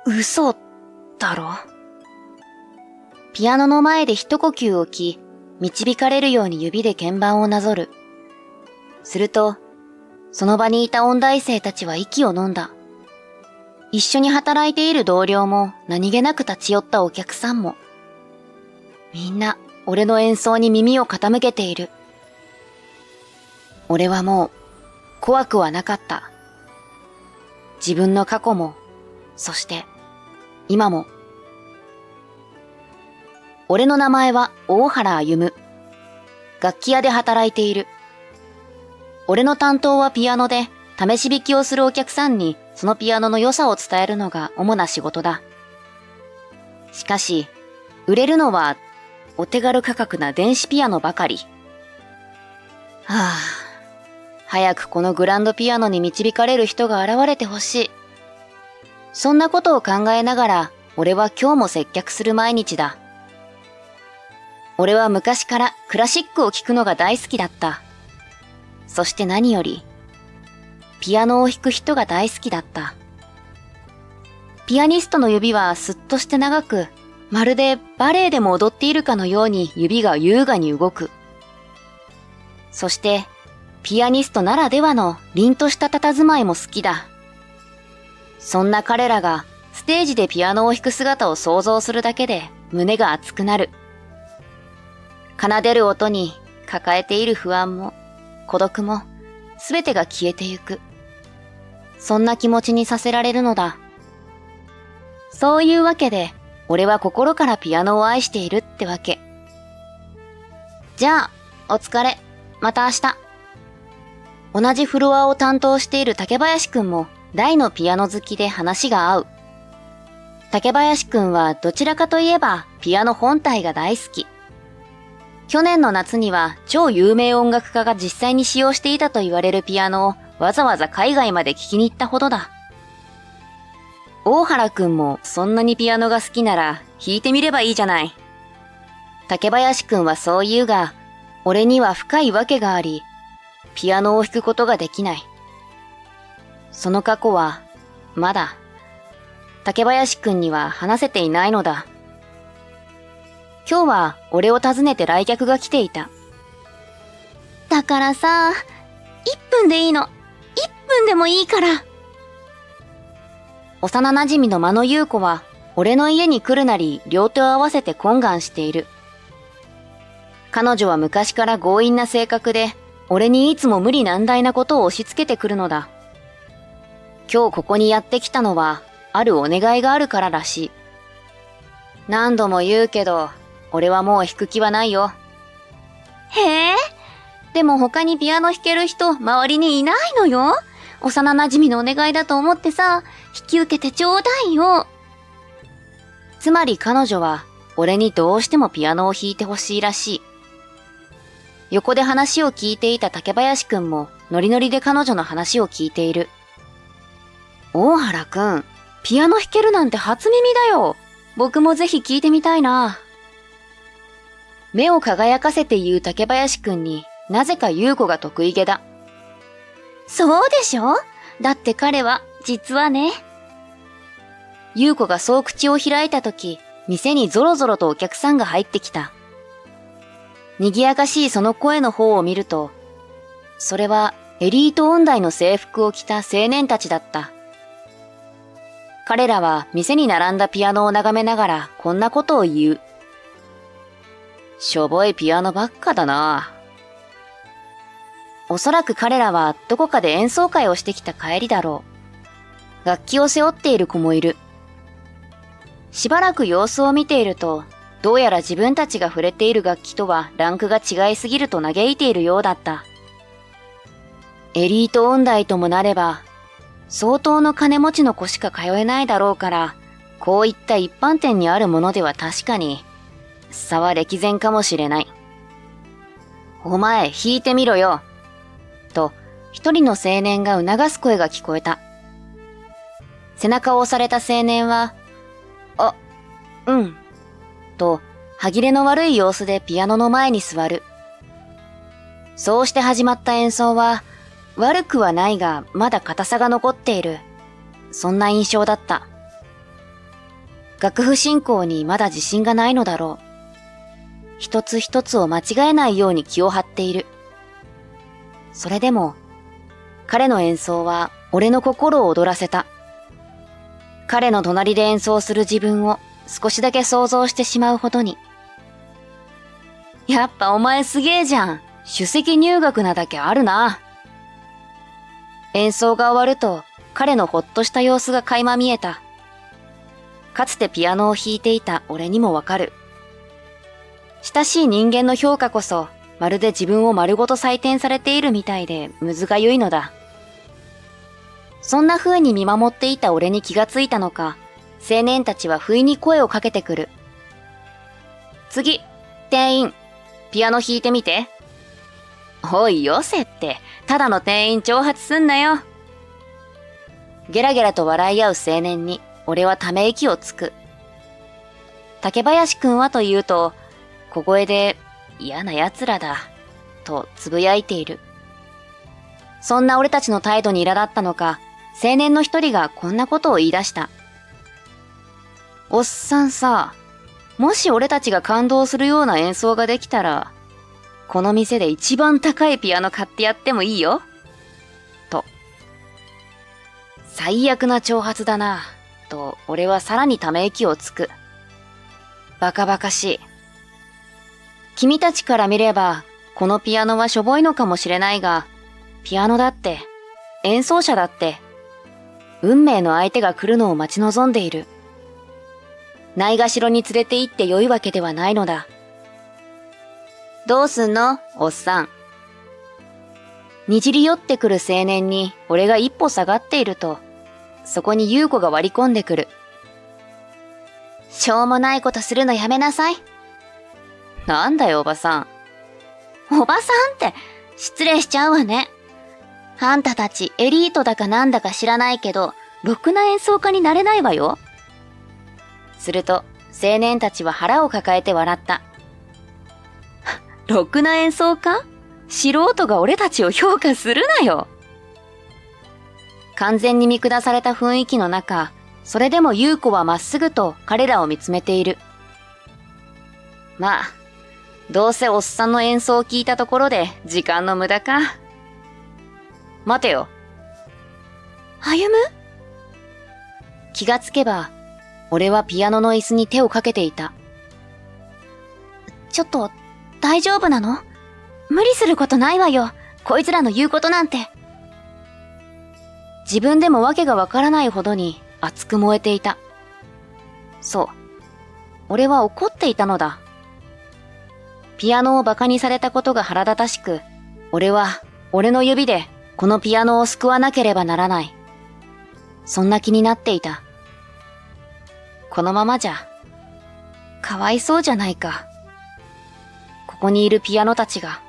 嘘だろ。ピアノの前で一呼吸置き、導かれるように指で鍵盤をなぞる。すると、その場にいた音大生たちは息を飲んだ。一緒に働いている同僚も何気なく立ち寄ったお客さんも、みんな俺の演奏に耳を傾けている。俺はもう怖くはなかった。自分の過去も、そして今も。俺の名前は大原歩。楽器屋で働いている。俺の担当はピアノで、試し弾きをするお客さんにそのピアノの良さを伝えるのが主な仕事だ。しかし、売れるのはお手軽価格な電子ピアノばかり。はぁ、早くこのグランドピアノに導かれる人が現れてほしい。そんなことを考えながら、俺は今日も接客する毎日だ。俺は昔からクラシックを聴くのが大好きだった。そして何より、ピアノを弾く人が大好きだった。ピアニストの指はすっとして長く、まるでバレエでも踊っているかのように指が優雅に動く。そして、ピアニストならではの凛とした佇まいも好きだ。そんな彼らがステージでピアノを弾く姿を想像するだけで胸が熱くなる。奏でる音に抱えている不安も孤独もすべてが消えてゆく。そんな気持ちにさせられるのだ。そういうわけで俺は心からピアノを愛しているってわけ。じゃあ、お疲れ。また明日。同じフロアを担当している竹林くんも大のピアノ好きで話が合う。竹林くんはどちらかといえばピアノ本体が大好き。去年の夏には超有名音楽家が実際に使用していたと言われるピアノをわざわざ海外まで聴きに行ったほどだ。大原くんもそんなにピアノが好きなら弾いてみればいいじゃない。竹林くんはそう言うが、俺には深いわけがあり、ピアノを弾くことができない。その過去は、まだ、竹林くんには話せていないのだ。今日は俺を訪ねて来客が来ていた。だからさ、1分でいいの。1分でもいいから。幼馴染の間野優子は、俺の家に来るなり両手を合わせて懇願している。彼女は昔から強引な性格で、俺にいつも無理難題なことを押し付けてくるのだ。今日ここにやってきたのは、あるお願いがあるかららしい。何度も言うけど、俺はもう弾く気はないよ。へえ、でも他にピアノ弾ける人周りにいないのよ。幼馴染のお願いだと思ってさ、引き受けてちょうだいよ。つまり彼女は、俺にどうしてもピアノを弾いてほしいらしい。横で話を聞いていた竹林くんもノリノリで彼女の話を聞いている。大原くん、ピアノ弾けるなんて初耳だよ。僕もぜひ聞いてみたいな。目を輝かせて言う竹林くんになぜか優子が得意げだ。そうでしょ？だって彼は実はね。優子がそう口を開いたとき、店にゾロゾロとお客さんが入ってきた。賑やかしいその声の方を見ると、それはエリート音大の制服を着た青年たちだった。彼らは店に並んだピアノを眺めながらこんなことを言う。しょぼいピアノばっかだな。おそらく彼らはどこかで演奏会をしてきた帰りだろう。楽器を背負っている子もいる。しばらく様子を見ていると、どうやら自分たちが触れている楽器とはランクが違いすぎると嘆いているようだった。エリート音大ともなれば、相当の金持ちの子しか通えないだろうから、こういった一般店にあるものでは確かに、差は歴然かもしれない。お前、弾いてみろよ。と、一人の青年が促す声が聞こえた。背中を押された青年は、あ、うん。と、歯切れの悪い様子でピアノの前に座る。そうして始まった演奏は、悪くはないが、まだ硬さが残っている。そんな印象だった。楽譜進行にまだ自信がないのだろう。一つ一つを間違えないように気を張っている。それでも、彼の演奏は俺の心を躍らせた。彼の隣で演奏する自分を少しだけ想像してしまうほどに。やっぱお前すげえじゃん。首席入学なだけあるな。演奏が終わると彼のほっとした様子が垣間見えた。かつてピアノを弾いていた俺にもわかる。親しい人間の評価こそまるで自分を丸ごと採点されているみたいでむずがゆいのだ。そんな風に見守っていた俺に気がついたのか、青年たちは不意に声をかけてくる。次、店員、ピアノ弾いてみて。おいよせって、ただの店員挑発すんなよ。ゲラゲラと笑い合う青年に、俺はため息をつく。竹林くんはというと、小声で、嫌な奴らだ、とつぶやいている。そんな俺たちの態度に苛立ったのか、青年の一人がこんなことを言い出した。おっさんさ、もし俺たちが感動するような演奏ができたら、この店で一番高いピアノ買ってやってもいいよ。と。最悪な挑発だな。と、俺はさらにため息をつく。バカバカしい。君たちから見れば、このピアノはしょぼいのかもしれないが、ピアノだって、演奏者だって、運命の相手が来るのを待ち望んでいる。ないがしろに連れて行って良いわけではないのだ。どうすんの、おっさん。にじり寄ってくる青年に俺が一歩下がっていると、そこに優子が割り込んでくる。しょうもないことするのやめなさい。なんだよおばさん。おばさんって失礼しちゃうわね。あんたたちエリートだかなんだか知らないけど、ろくな演奏家になれないわよ。すると青年たちは腹を抱えて笑った。ろくな演奏家？素人が俺たちを評価するなよ。完全に見下された雰囲気の中、それでも優子はまっすぐと彼らを見つめている。まあ、どうせおっさんの演奏を聞いたところで時間の無駄か。待てよ。歩む？気がつけば、俺はピアノの椅子に手をかけていた。ちょっと、大丈夫なの？無理することないわよ。こいつらの言うことなんて。自分でもわけがわからないほどに熱く燃えていた。そう。俺は怒っていたのだ。ピアノをバカにされたことが腹立たしく、俺は俺の指でこのピアノを救わなければならない。そんな気になっていた。このままじゃ、かわいそうじゃないか。ここにいるピアノたちが。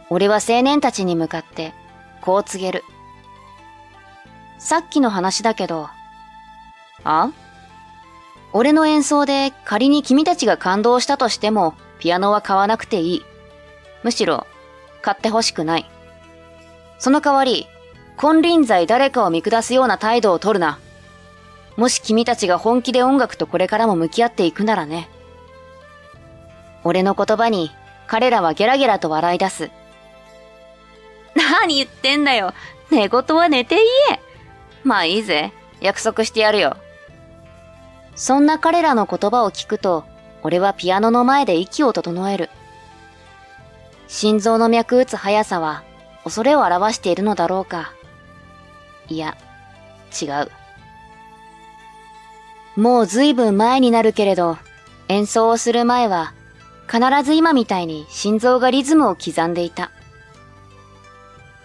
俺は青年たちに向かって、こう告げる。さっきの話だけど、あ？俺の演奏で仮に君たちが感動したとしても、ピアノは買わなくていい。むしろ、買ってほしくない。その代わり、金輪際誰かを見下すような態度を取るな。もし君たちが本気で音楽とこれからも向き合っていくならね。俺の言葉に彼らはゲラゲラと笑い出す。何言ってんだよ。寝言は寝て言え。まあいいぜ。約束してやるよ。そんな彼らの言葉を聞くと、俺はピアノの前で息を整える。心臓の脈打つ速さは恐れを表しているのだろうか。いや、違う。もうずいぶん前になるけれど、演奏をする前は必ず今みたいに心臓がリズムを刻んでいた。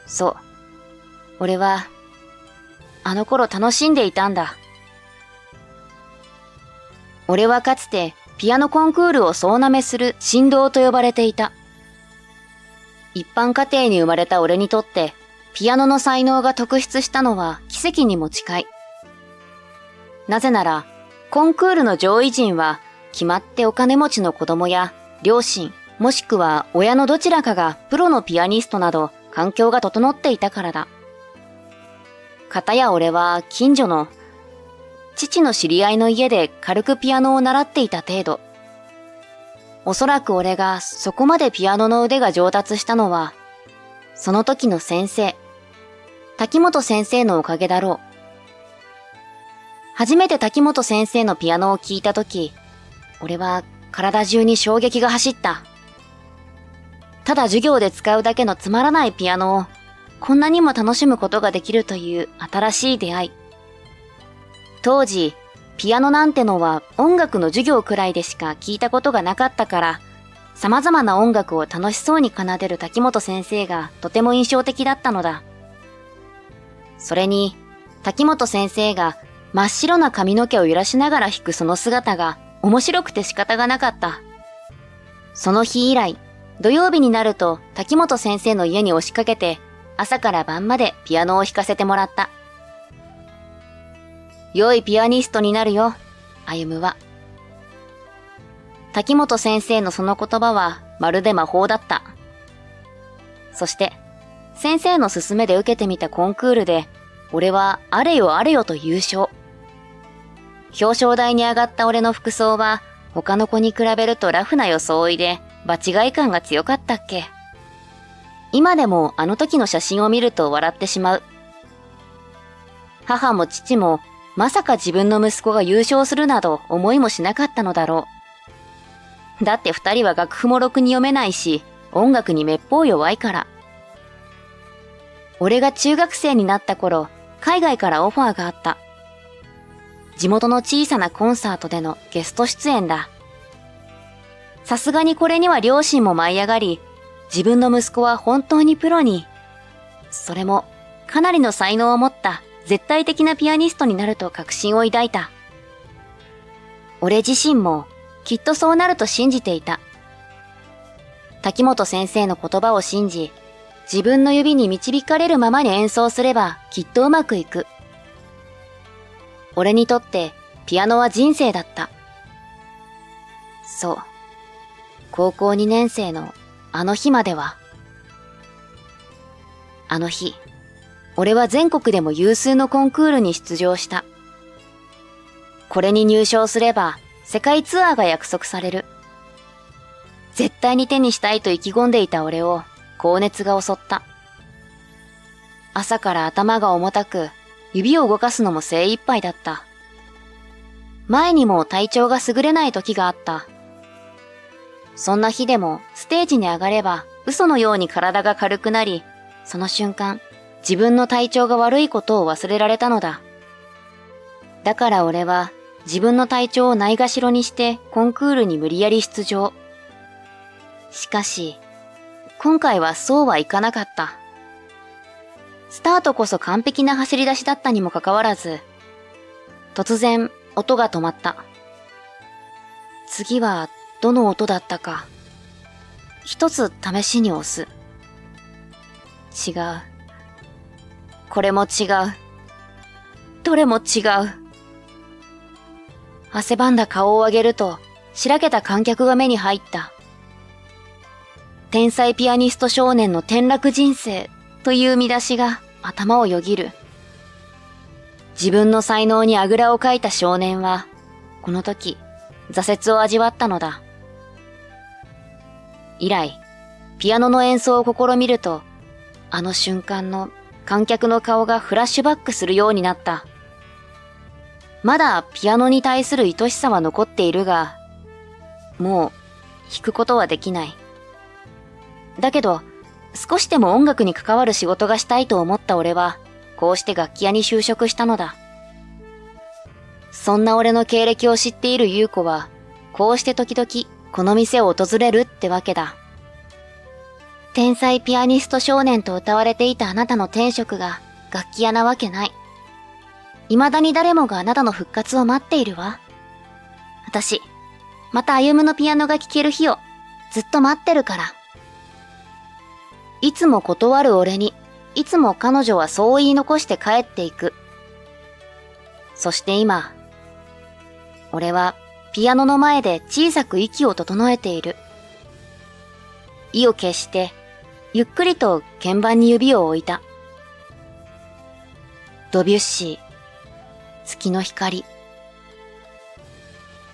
そう。俺は、あの頃楽しんでいたんだ。俺はかつてピアノコンクールを総なめする神童と呼ばれていた。一般家庭に生まれた俺にとって、ピアノの才能が特筆したのは奇跡にも近い。なぜなら、コンクールの上位陣は、決まってお金持ちの子供や両親、もしくは親のどちらかがプロのピアニストなど環境が整っていたからだ。かたや俺は近所の、父の知り合いの家で軽くピアノを習っていた程度。おそらく俺がそこまでピアノの腕が上達したのは、その時の先生、滝本先生のおかげだろう。初めて滝本先生のピアノを聴いた時、俺は体中に衝撃が走った。ただ授業で使うだけのつまらないピアノをこんなにも楽しむことができるという新しい出会い。当時、ピアノなんてのは音楽の授業くらいでしか聞いたことがなかったから、様々な音楽を楽しそうに奏でる滝本先生がとても印象的だったのだ。それに、滝本先生が真っ白な髪の毛を揺らしながら弾くその姿が面白くて仕方がなかった。その日以来、土曜日になると滝本先生の家に押しかけて、朝から晩までピアノを弾かせてもらった。良いピアニストになるよ、歩は。滝本先生のその言葉はまるで魔法だった。そして、先生の勧めで受けてみたコンクールで、俺はあれよあれよと優勝。表彰台に上がった俺の服装は、他の子に比べるとラフな装いで、場違い感が強かったっけ。今でもあの時の写真を見ると笑ってしまう。母も父も、まさか自分の息子が優勝するなど思いもしなかったのだろう。だって二人は楽譜もろくに読めないし、音楽にめっぽう弱いから。俺が中学生になった頃、海外からオファーがあった。地元の小さなコンサートでのゲスト出演だ。さすがにこれには両親も舞い上がり、自分の息子は本当にプロに、それもかなりの才能を持った絶対的なピアニストになると確信を抱いた。俺自身もきっとそうなると信じていた。滝本先生の言葉を信じ、自分の指に導かれるままに演奏すればきっとうまくいく。俺にとってピアノは人生だった。そう。高校2年生のあの日までは。あの日、俺は全国でも有数のコンクールに出場した。これに入賞すれば世界ツアーが約束される。絶対に手にしたいと意気込んでいた俺を高熱が襲った。朝から頭が重たく、指を動かすのも精一杯だった。前にも体調が優れない時があった。そんな日でもステージに上がれば嘘のように体が軽くなり、その瞬間、自分の体調が悪いことを忘れられたのだ。だから俺は自分の体調をないがしろにしてコンクールに無理やり出場。しかし、今回はそうはいかなかった。スタートこそ完璧な走り出しだったにもかかわらず、突然音が止まった。次はどの音だったか。一つ試しに押す。違う。これも違う。どれも違う。汗ばんだ顔を上げると、しらけた観客が目に入った。天才ピアニスト少年の転落人生という見出しが頭をよぎる。自分の才能にあぐらをかいた少年は、この時、挫折を味わったのだ。以来、ピアノの演奏を試みると、あの瞬間の観客の顔がフラッシュバックするようになった。まだピアノに対する愛しさは残っているが、もう弾くことはできない。だけど、少しでも音楽に関わる仕事がしたいと思った俺は、こうして楽器屋に就職したのだ。そんな俺の経歴を知っている優子は、こうして時々この店を訪れるってわけだ。天才ピアニスト少年と謳われていたあなたの天職が楽器屋なわけない。未だに誰もがあなたの復活を待っているわ。私、また歩のピアノが聴ける日をずっと待ってるから。いつも断る俺に、いつも彼女はそう言い残して帰っていく。そして今、俺はピアノの前で小さく息を整えている。意を決して、ゆっくりと鍵盤に指を置いた。ドビュッシー、月の光。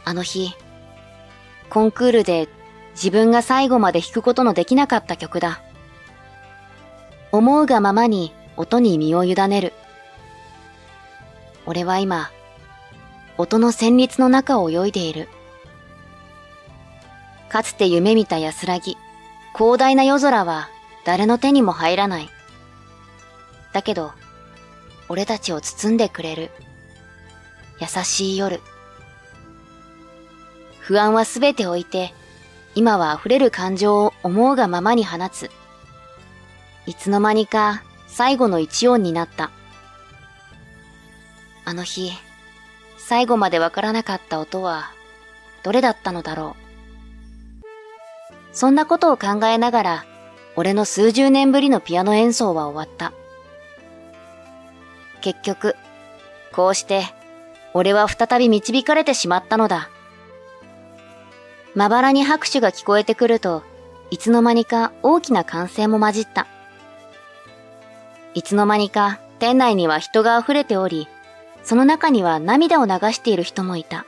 あの日、コンクールで自分が最後まで弾くことのできなかった曲だ。思うがままに音に身を委ねる。俺は今、音の旋律の中を泳いでいる。かつて夢見た安らぎ、広大な夜空は誰の手にも入らない。だけど、俺たちを包んでくれる。優しい夜。不安はすべて置いて、今は溢れる感情を思うがままに放つ。いつの間にか最後の一音になった。あの日、最後までわからなかった音はどれだったのだろう。そんなことを考えながら、俺の数十年ぶりのピアノ演奏は終わった。結局、こうして俺は再び導かれてしまったのだ。まばらに拍手が聞こえてくると、いつの間にか大きな歓声も混じった。いつの間にか店内には人が溢れており、その中には涙を流している人もいた。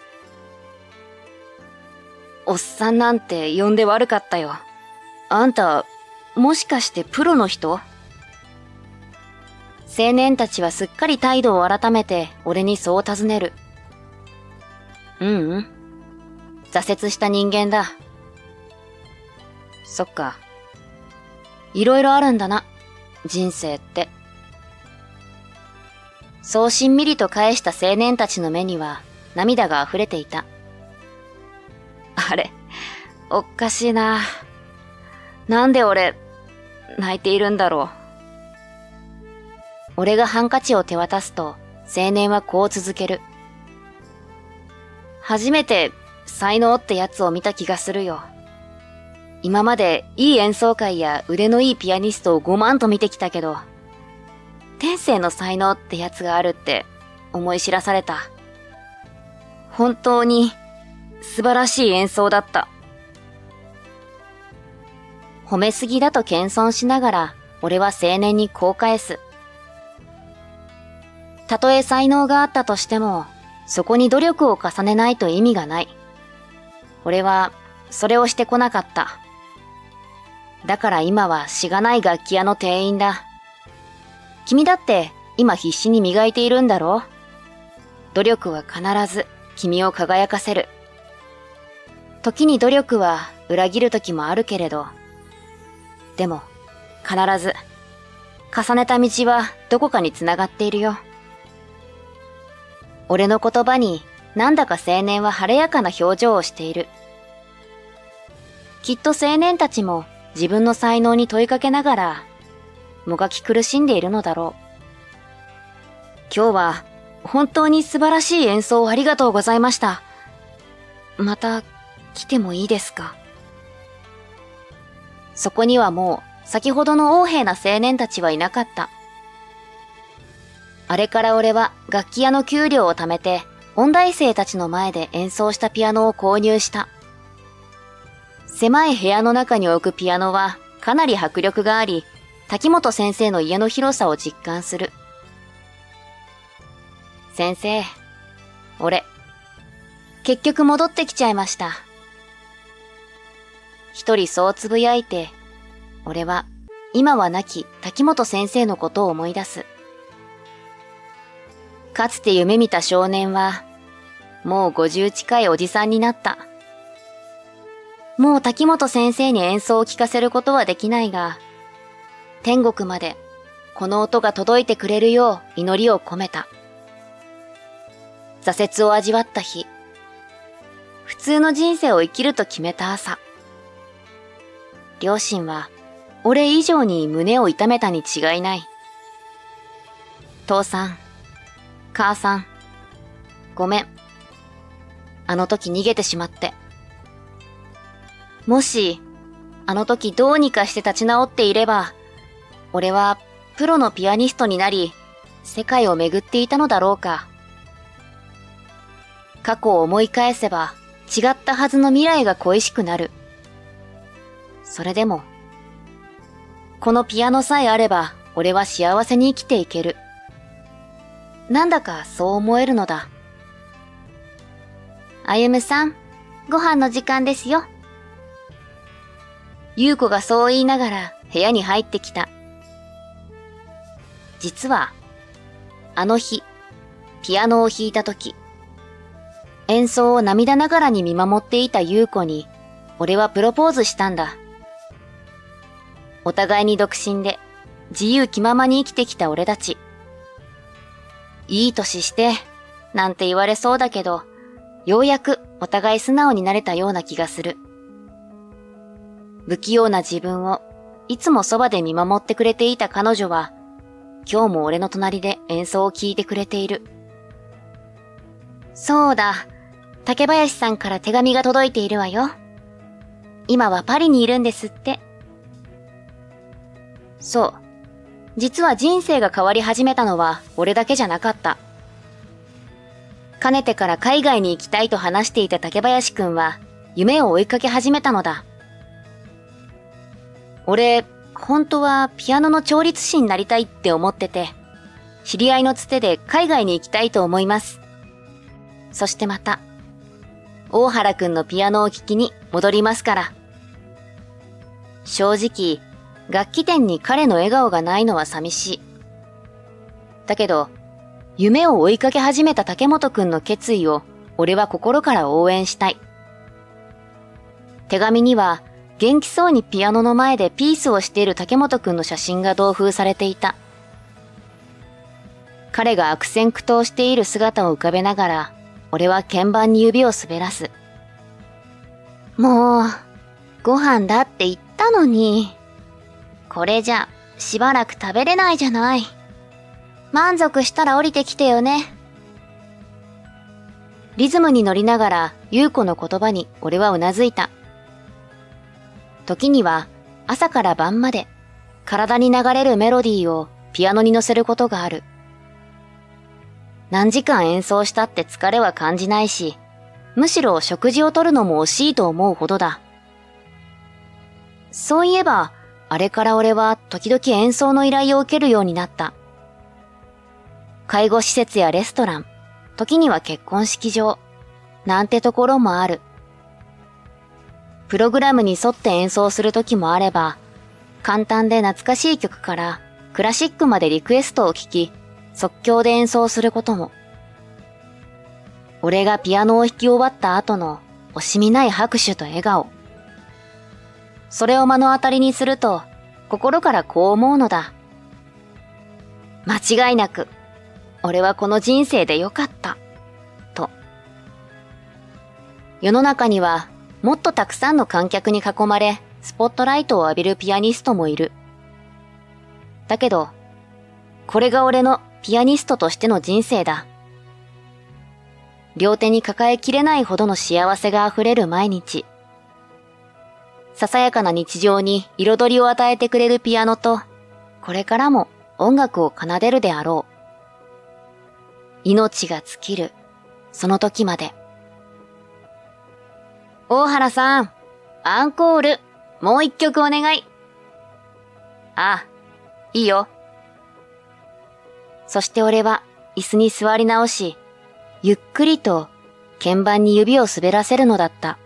おっさんなんて呼んで悪かったよ。あんた、もしかしてプロの人？青年たちはすっかり態度を改めて俺にそう尋ねる。挫折した人間だ。そっか。いろいろあるんだな、人生って。そうしんみりと返した青年たちの目には涙が溢れていた。あれ、おかしいな。なんで俺、泣いているんだろう。俺がハンカチを手渡すと、青年はこう続ける。初めて才能ってやつを見た気がするよ。今までいい演奏会や腕のいいピアニストを5万と見てきたけど、天性の才能ってやつがあるって思い知らされた。本当に素晴らしい演奏だった。褒めすぎだと謙遜しながら俺は青年にこう返す。たとえ才能があったとしても、そこに努力を重ねないと意味がない。俺はそれをしてこなかった。だから今はしがない楽器屋の店員だ。君だって今必死に磨いているんだろう。努力は必ず君を輝かせる。時に努力は裏切る時もあるけれど、でも必ず重ねた道はどこかにつながっているよ。俺の言葉になんだか青年は晴れやかな表情をしている。きっと青年たちも自分の才能に問いかけながらもがき苦しんでいるのだろう。今日は本当に素晴らしい演奏をありがとうございました。また来てもいいですか？そこにはもう先ほどの横柄な青年たちはいなかった。あれから俺は楽器屋の給料を貯めて音大生たちの前で演奏したピアノを購入した。狭い部屋の中に置くピアノはかなり迫力があり、滝本先生の家の広さを実感する。先生、俺、結局戻ってきちゃいました。一人そうつぶやいて、俺は今は亡き滝本先生のことを思い出す。かつて夢見た少年は、もう50近いおじさんになった。もう滝本先生に演奏を聴かせることはできないが、天国までこの音が届いてくれるよう祈りを込めた。挫折を味わった日、普通の人生を生きると決めた朝。両親は俺以上に胸を痛めたに違いない。父さん、母さん、ごめん。あの時逃げてしまって。もし、あの時どうにかして立ち直っていれば、俺はプロのピアニストになり、世界を巡っていたのだろうか。過去を思い返せば、違ったはずの未来が恋しくなる。それでも、このピアノさえあれば、俺は幸せに生きていける。なんだかそう思えるのだ。あゆむさん、ご飯の時間ですよ。ゆうこがそう言いながら部屋に入ってきた。実は、あの日、ピアノを弾いたとき、演奏を涙ながらに見守っていたゆうこに、俺はプロポーズしたんだ。お互いに独身で、自由気ままに生きてきた俺たち。いい年して、なんて言われそうだけど、ようやくお互い素直になれたような気がする。不器用な自分をいつもそばで見守ってくれていた彼女は、今日も俺の隣で演奏を聴いてくれている。そうだ、竹林さんから手紙が届いているわよ。今はパリにいるんですって。そう。実は人生が変わり始めたのは俺だけじゃなかった。かねてから海外に行きたいと話していた竹林くんは夢を追いかけ始めたのだ。俺、本当はピアノの調律師になりたいって思ってて、知り合いのつてで海外に行きたいと思います。そしてまた、大原くんのピアノを聴きに戻りますから。正直、楽器店に彼の笑顔がないのは寂しい。だけど、夢を追いかけ始めた竹本くんの決意を俺は心から応援したい。手紙には元気そうにピアノの前でピースをしている竹本くんの写真が同封されていた。彼が悪戦苦闘している姿を浮かべながら、俺は鍵盤に指を滑らす。もう、ご飯だって言ったのに。これじゃ、しばらく食べれないじゃない。満足したら降りてきてよね。リズムに乗りながら、優子の言葉に俺はうなずいた。時には、朝から晩まで、体に流れるメロディーをピアノに乗せることがある。何時間演奏したって疲れは感じないし、むしろ食事をとるのも惜しいと思うほどだ。そういえば、あれから俺は時々演奏の依頼を受けるようになった。介護施設やレストラン、時には結婚式場、なんてところもある。プログラムに沿って演奏する時もあれば、簡単で懐かしい曲からクラシックまでリクエストを聞き、即興で演奏することも。俺がピアノを弾き終わった後の惜しみない拍手と笑顔。それを目の当たりにすると、心からこう思うのだ。間違いなく、俺はこの人生でよかった、と。世の中には、もっとたくさんの観客に囲まれ、スポットライトを浴びるピアニストもいる。だけど、これが俺のピアニストとしての人生だ。両手に抱えきれないほどの幸せがあふれる毎日。ささやかな日常に彩りを与えてくれるピアノと、これからも音楽を奏でるであろう。命が尽きる、その時まで。大原さん、アンコール、もう一曲お願い。ああ、いいよ。そして俺は椅子に座り直し、ゆっくりと鍵盤に指を滑らせるのだった。